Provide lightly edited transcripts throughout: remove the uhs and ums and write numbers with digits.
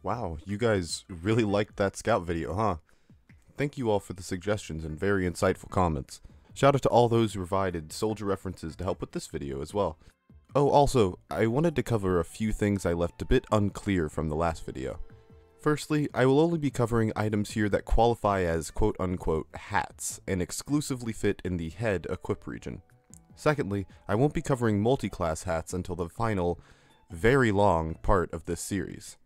Wow, you guys really liked that scout video, huh? Thank you all for the suggestions and very insightful comments. Shout out to all those who provided soldier references to help with this video as well. Oh, also, I wanted to cover a few things I left a bit unclear from the last video. Firstly, I will only be covering items here that qualify as quote-unquote hats, and exclusively fit in the head equip region. Secondly, I won't be covering multi-class hats until the final, very long part of this series.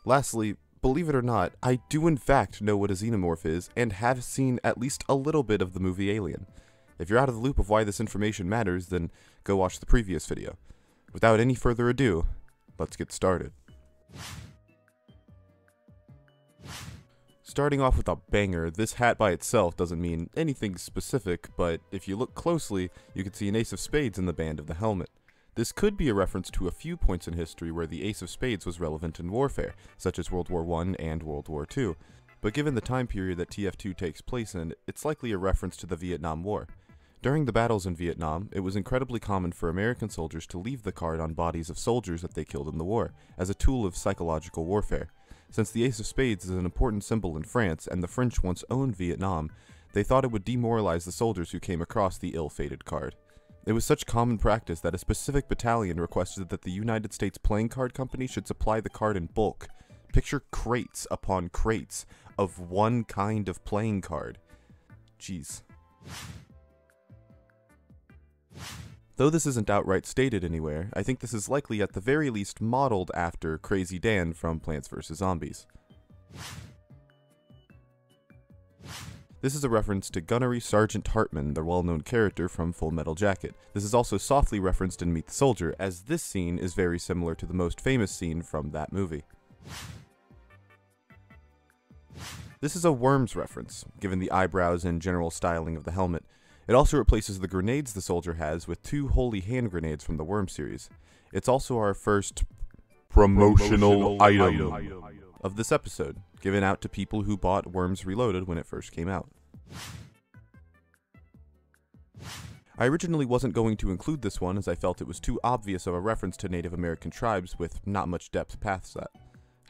Lastly, believe it or not, I do in fact know what a xenomorph is, and have seen at least a little bit of the movie Alien. If you're out of the loop of why this information matters, then go watch the previous video. Without any further ado, let's get started. Starting off with a banger, this hat by itself doesn't mean anything specific, but if you look closely, you can see an ace of spades in the band of the helmet. This could be a reference to a few points in history where the ace of spades was relevant in warfare, such as World War I and World War II, but given the time period that TF2 takes place in, it's likely a reference to the Vietnam War. During the battles in Vietnam, it was incredibly common for American soldiers to leave the card on bodies of soldiers that they killed in the war, as a tool of psychological warfare. Since the ace of spades is an important symbol in France, and the French once owned Vietnam, they thought it would demoralize the soldiers who came across the ill-fated card. It was such common practice that a specific battalion requested that the United States Playing Card Company should supply the card in bulk. Picture crates upon crates of one kind of playing card. Jeez. Though this isn't outright stated anywhere, I think this is likely at the very least modeled after Crazy Dan from Plants vs. Zombies. This is a reference to Gunnery Sergeant Hartman, the well-known character from Full Metal Jacket. This is also softly referenced in Meet the Soldier, as this scene is very similar to the most famous scene from that movie. This is a Worms reference, given the eyebrows and general styling of the helmet. It also replaces the grenades the soldier has with two holy hand grenades from the Worm series. It's also our first promotional item of this episode, given out to people who bought Worms Reloaded when it first came out. I originally wasn't going to include this one as I felt it was too obvious of a reference to Native American tribes with not much depth past that.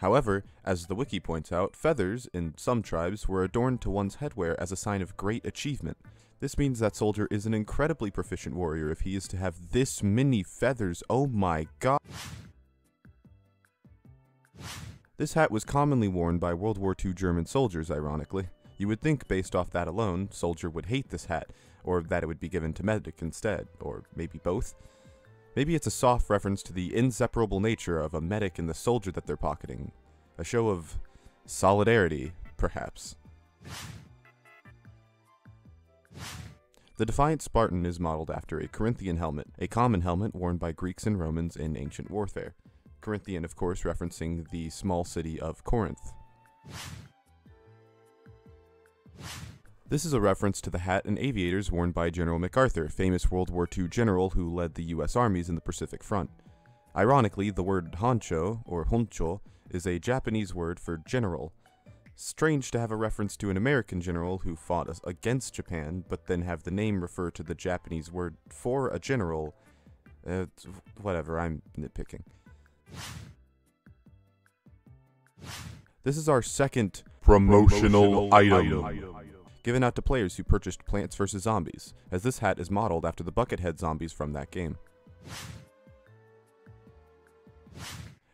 However, as the wiki points out, feathers, in some tribes, were adorned to one's headwear as a sign of great achievement. This means that soldier is an incredibly proficient warrior if he is to have this many feathers, oh my god. This hat was commonly worn by World War II German soldiers, ironically. You would think, based off that alone, soldier would hate this hat, or that it would be given to medic instead, or maybe both. Maybe it's a soft reference to the inseparable nature of a medic and the soldier that they're pocketing. A show of solidarity, perhaps. The Defiant Spartan is modeled after a Corinthian helmet, a common helmet worn by Greeks and Romans in ancient warfare. Corinthian, of course, referencing the small city of Corinth. This is a reference to the hat and aviators worn by General MacArthur, famous World War II general who led the US armies in the Pacific Front. Ironically, the word Honcho, or Honcho, is a Japanese word for general. Strange to have a reference to an American general who fought against Japan, but then have the name refer to the Japanese word for a general. Whatever, I'm nitpicking. This is our second promotional item, given out to players who purchased Plants vs. Zombies, as this hat is modeled after the Buckethead zombies from that game.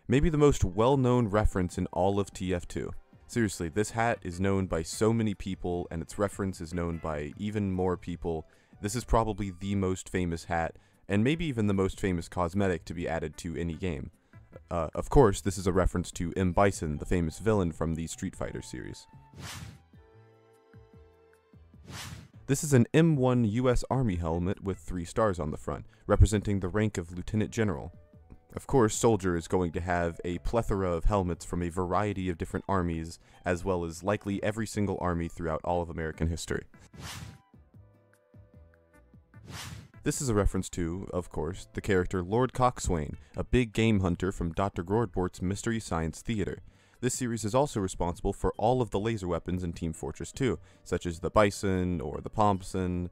Maybe the most well-known reference in all of TF2. Seriously, this hat is known by so many people, and its reference is known by even more people. This is probably the most famous hat, and maybe even the most famous cosmetic to be added to any game. Of course, this is a reference to M. Bison, the famous villain from the Street Fighter series. This is an M1 US Army helmet with 3 stars on the front, representing the rank of Lieutenant General. Of course, Soldier is going to have a plethora of helmets from a variety of different armies, as well as likely every single army throughout all of American history. This is a reference to, of course, the character Lord Cockswain, a big game hunter from Dr. Grodbort's Mystery Science Theater. This series is also responsible for all of the laser weapons in Team Fortress 2, such as the Bison, or the Thompson,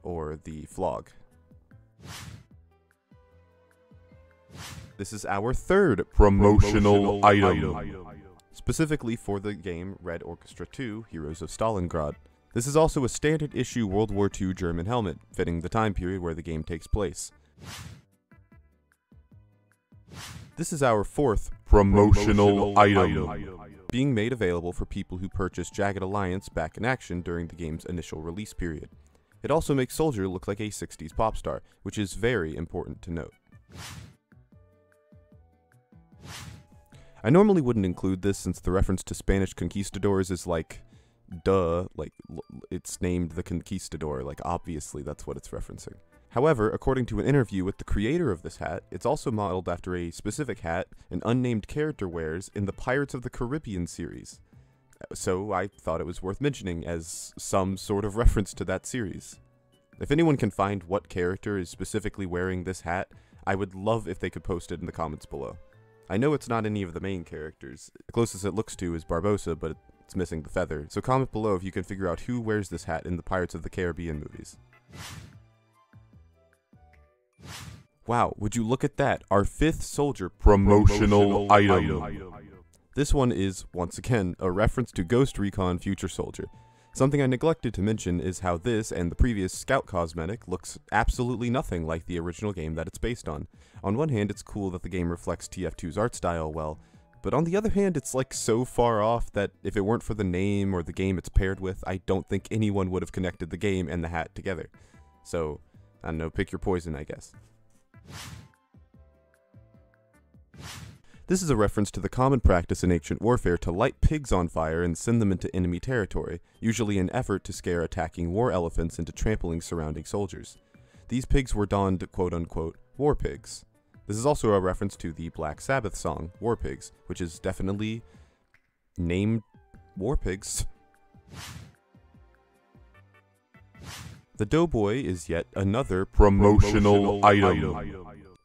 or the Flog. This is our third promotional item. specifically for the game Red Orchestra II: Heroes of Stalingrad. This is also a standard issue World War II German helmet, fitting the time period where the game takes place. This is our fourth promotional item, being made available for people who purchased Jagged Alliance back in action during the game's initial release period. It also makes Soldier look like a 60s pop star, which is very important to note. I normally wouldn't include this since the reference to Spanish conquistadors is like, duh, like, it's named the Conquistador, like, obviously that's what it's referencing. However, according to an interview with the creator of this hat, it's also modeled after a specific hat an unnamed character wears in the Pirates of the Caribbean series. So I thought it was worth mentioning as some sort of reference to that series. If anyone can find what character is specifically wearing this hat, I would love if they could post it in the comments below. I know it's not any of the main characters. The closest it looks to is Barbossa, but it's missing the feather. So comment below if you can figure out who wears this hat in the Pirates of the Caribbean movies. Wow, would you look at that? Our fifth Soldier promotional item. This one is, once again, a reference to Ghost Recon Future Soldier. Something I neglected to mention is how this and the previous Scout cosmetic looks absolutely nothing like the original game that it's based on. On one hand, it's cool that the game reflects TF2's art style well, but on the other hand, it's like so far off that if it weren't for the name or the game it's paired with, I don't think anyone would have connected the game and the hat together. So, I don't know, pick your poison, I guess. This is a reference to the common practice in ancient warfare to light pigs on fire and send them into enemy territory, usually in an effort to scare attacking war elephants into trampling surrounding soldiers. These pigs were donned quote-unquote war pigs. This is also a reference to the Black Sabbath song, War Pigs, which is definitely named War Pigs. The Doe Boy is yet another promotional item,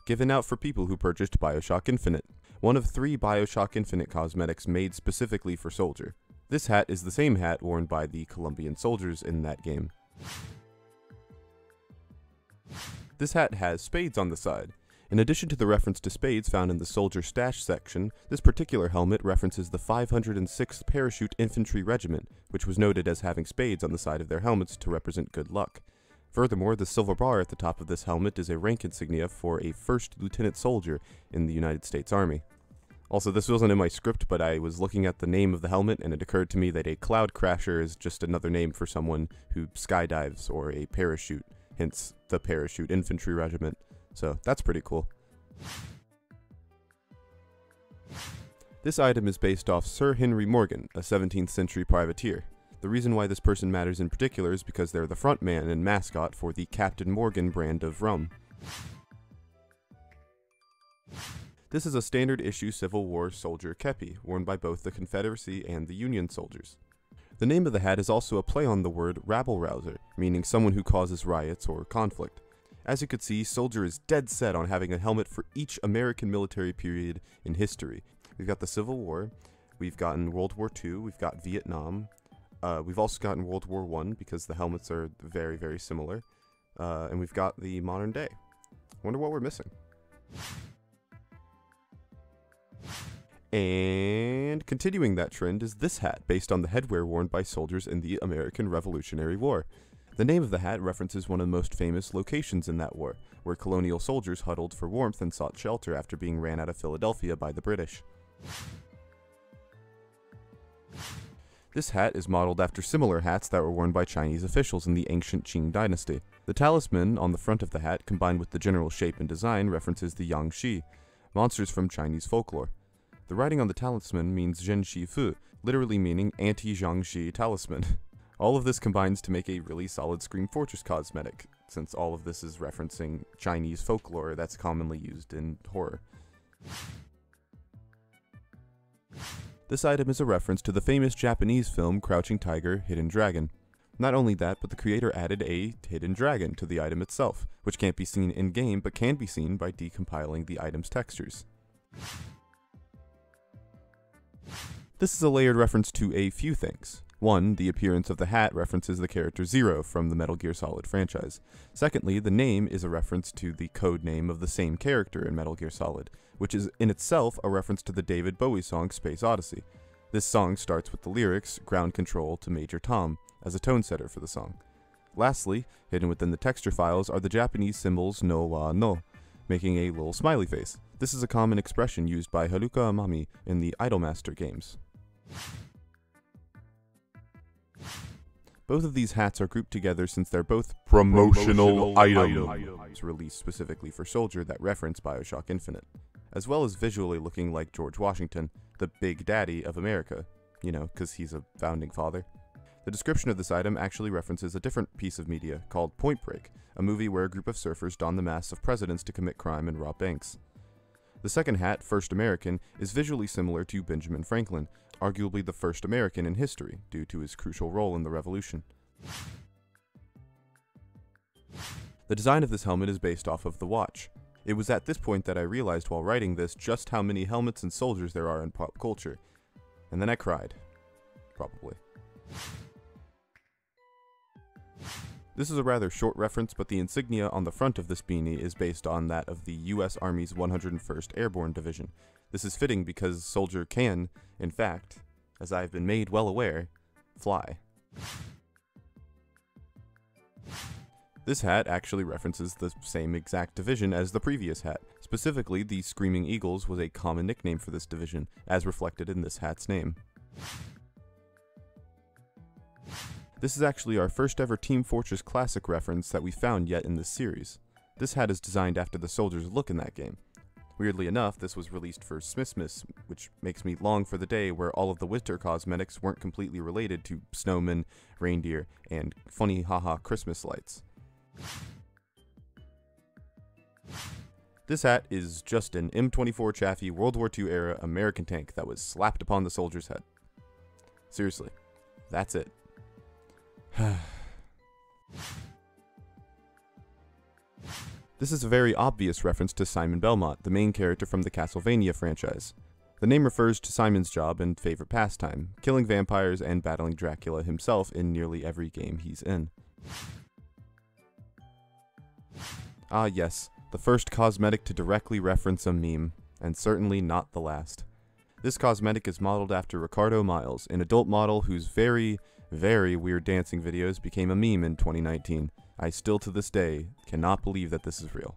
given out for people who purchased BioShock Infinite, one of 3 BioShock Infinite cosmetics made specifically for Soldier. This hat is the same hat worn by the Colombian soldiers in that game. This hat has spades on the side. In addition to the reference to spades found in the Soldier Stash section, this particular helmet references the 506th Parachute Infantry Regiment, which was noted as having spades on the side of their helmets to represent good luck. Furthermore, the silver bar at the top of this helmet is a rank insignia for a first lieutenant soldier in the United States Army. Also, this wasn't in my script, but I was looking at the name of the helmet and it occurred to me that a cloud crasher is just another name for someone who skydives, or a parachute, hence the Parachute Infantry Regiment. So that's pretty cool. This item is based off Sir Henry Morgan, a 17th century privateer. The reason why this person matters in particular is because they're the front man and mascot for the Captain Morgan brand of rum. This is a standard issue Civil War soldier kepi, worn by both the Confederacy and the Union soldiers. The name of the hat is also a play on the word rabble-rouser, meaning someone who causes riots or conflict. As you could see, Soldier is dead set on having a helmet for each American military period in history. We've got the Civil War, we've gotten World War II, we've got Vietnam, we've also gotten World War I because the helmets are very, very similar, and we've got the modern day. Wonder what we're missing. And continuing that trend is this hat, based on the headwear worn by soldiers in the American Revolutionary War. The name of the hat references one of the most famous locations in that war, where colonial soldiers huddled for warmth and sought shelter after being ran out of Philadelphia by the British. This hat is modeled after similar hats that were worn by Chinese officials in the ancient Qing dynasty. The talisman on the front of the hat, combined with the general shape and design, references the Yangshi, monsters from Chinese folklore. The writing on the talisman means Zhen Shi Fu, literally meaning anti-Jiangshi talisman. All of this combines to make a really solid Scream Fortress cosmetic, since all of this is referencing Chinese folklore that's commonly used in horror. This item is a reference to the famous Japanese film Crouching Tiger, Hidden Dragon. Not only that, but the creator added a hidden dragon to the item itself, which can't be seen in-game but can be seen by decompiling the item's textures. This is a layered reference to a few things. 1. The appearance of the hat references the character Zero from the Metal Gear Solid franchise. Secondly, the name is a reference to the code name of the same character in Metal Gear Solid, which is in itself a reference to the David Bowie song Space Odyssey. This song starts with the lyrics, ground control to Major Tom, as a tone setter for the song. Lastly, hidden within the texture files are the Japanese symbols no wa no, making a little smiley face. This is a common expression used by Haruka Amami in the Idolmaster games. Both of these hats are grouped together since they're both promotional items released specifically for Soldier that reference Bioshock Infinite, as well as visually looking like George Washington, the Big Daddy of America, you know, because he's a founding father. The description of this item actually references a different piece of media called Point Break, a movie where a group of surfers don the masks of presidents to commit crime and rob banks. The second hat, First American, is visually similar to Benjamin Franklin, arguably the first American in history due to his crucial role in the Revolution. The design of this helmet is based off of the watch. It was at this point that I realized while writing this just how many helmets and soldiers there are in pop culture. And then I cried. Probably. This is a rather short reference, but the insignia on the front of this beanie is based on that of the U.S. Army's 101st Airborne Division. This is fitting because Soldier can, in fact, as I have been made well aware, fly. This hat actually references the same exact division as the previous hat. Specifically, the Screamin Eagles was a common nickname for this division, as reflected in this hat's name. This is actually our first ever Team Fortress Classic reference that we found yet in this series. This hat is designed after the soldiers look in that game. Weirdly enough, this was released for Smithmas, which makes me long for the day where all of the winter cosmetics weren't completely related to snowmen, reindeer, and funny haha Christmas lights. This hat is just an M24 Chaffee World War II era American tank that was slapped upon the soldier's head. Seriously, that's it. This is a very obvious reference to Simon Belmont, the main character from the Castlevania franchise. The name refers to Simon's job and favorite pastime, killing vampires and battling Dracula himself in nearly every game he's in. Ah yes, the first cosmetic to directly reference a meme, and certainly not the last. This cosmetic is modeled after Ricardo Miles, an adult model whose very, very weird dancing videos became a meme in 2019. I still to this day cannot believe that this is real.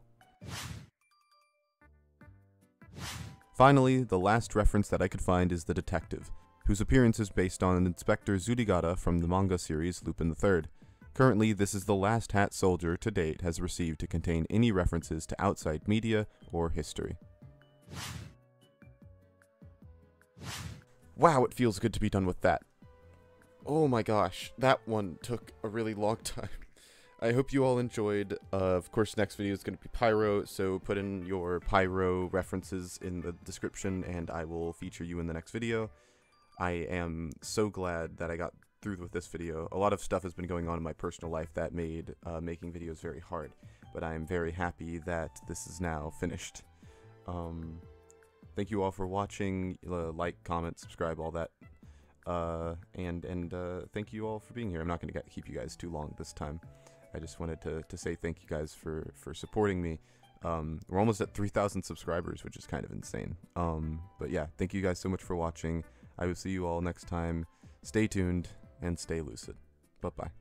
Finally, the last reference that I could find is the detective, whose appearance is based on Inspector Zudigata from the manga series Lupin III. Currently, this is the last hat Soldier to date has received to contain any references to outside media or history. Wow, it feels good to be done with that. Oh my gosh, that one took a really long time. I hope you all enjoyed. Of course, next video is going to be Pyro, so put in your Pyro references in the description and I will feature you in the next video. I am so glad that I got through with this video. A lot of stuff has been going on in my personal life that made making videos very hard, but I am very happy that this is now finished. Thank you all for watching. Like, comment, subscribe, all that. And thank you all for being here. I'm not going to keep you guys too long this time. I just wanted to say thank you guys for supporting me. We're almost at 3,000 subscribers, which is kind of insane. But yeah, thank you guys so much for watching. I will see you all next time. Stay tuned and stay lucid. Bye-bye.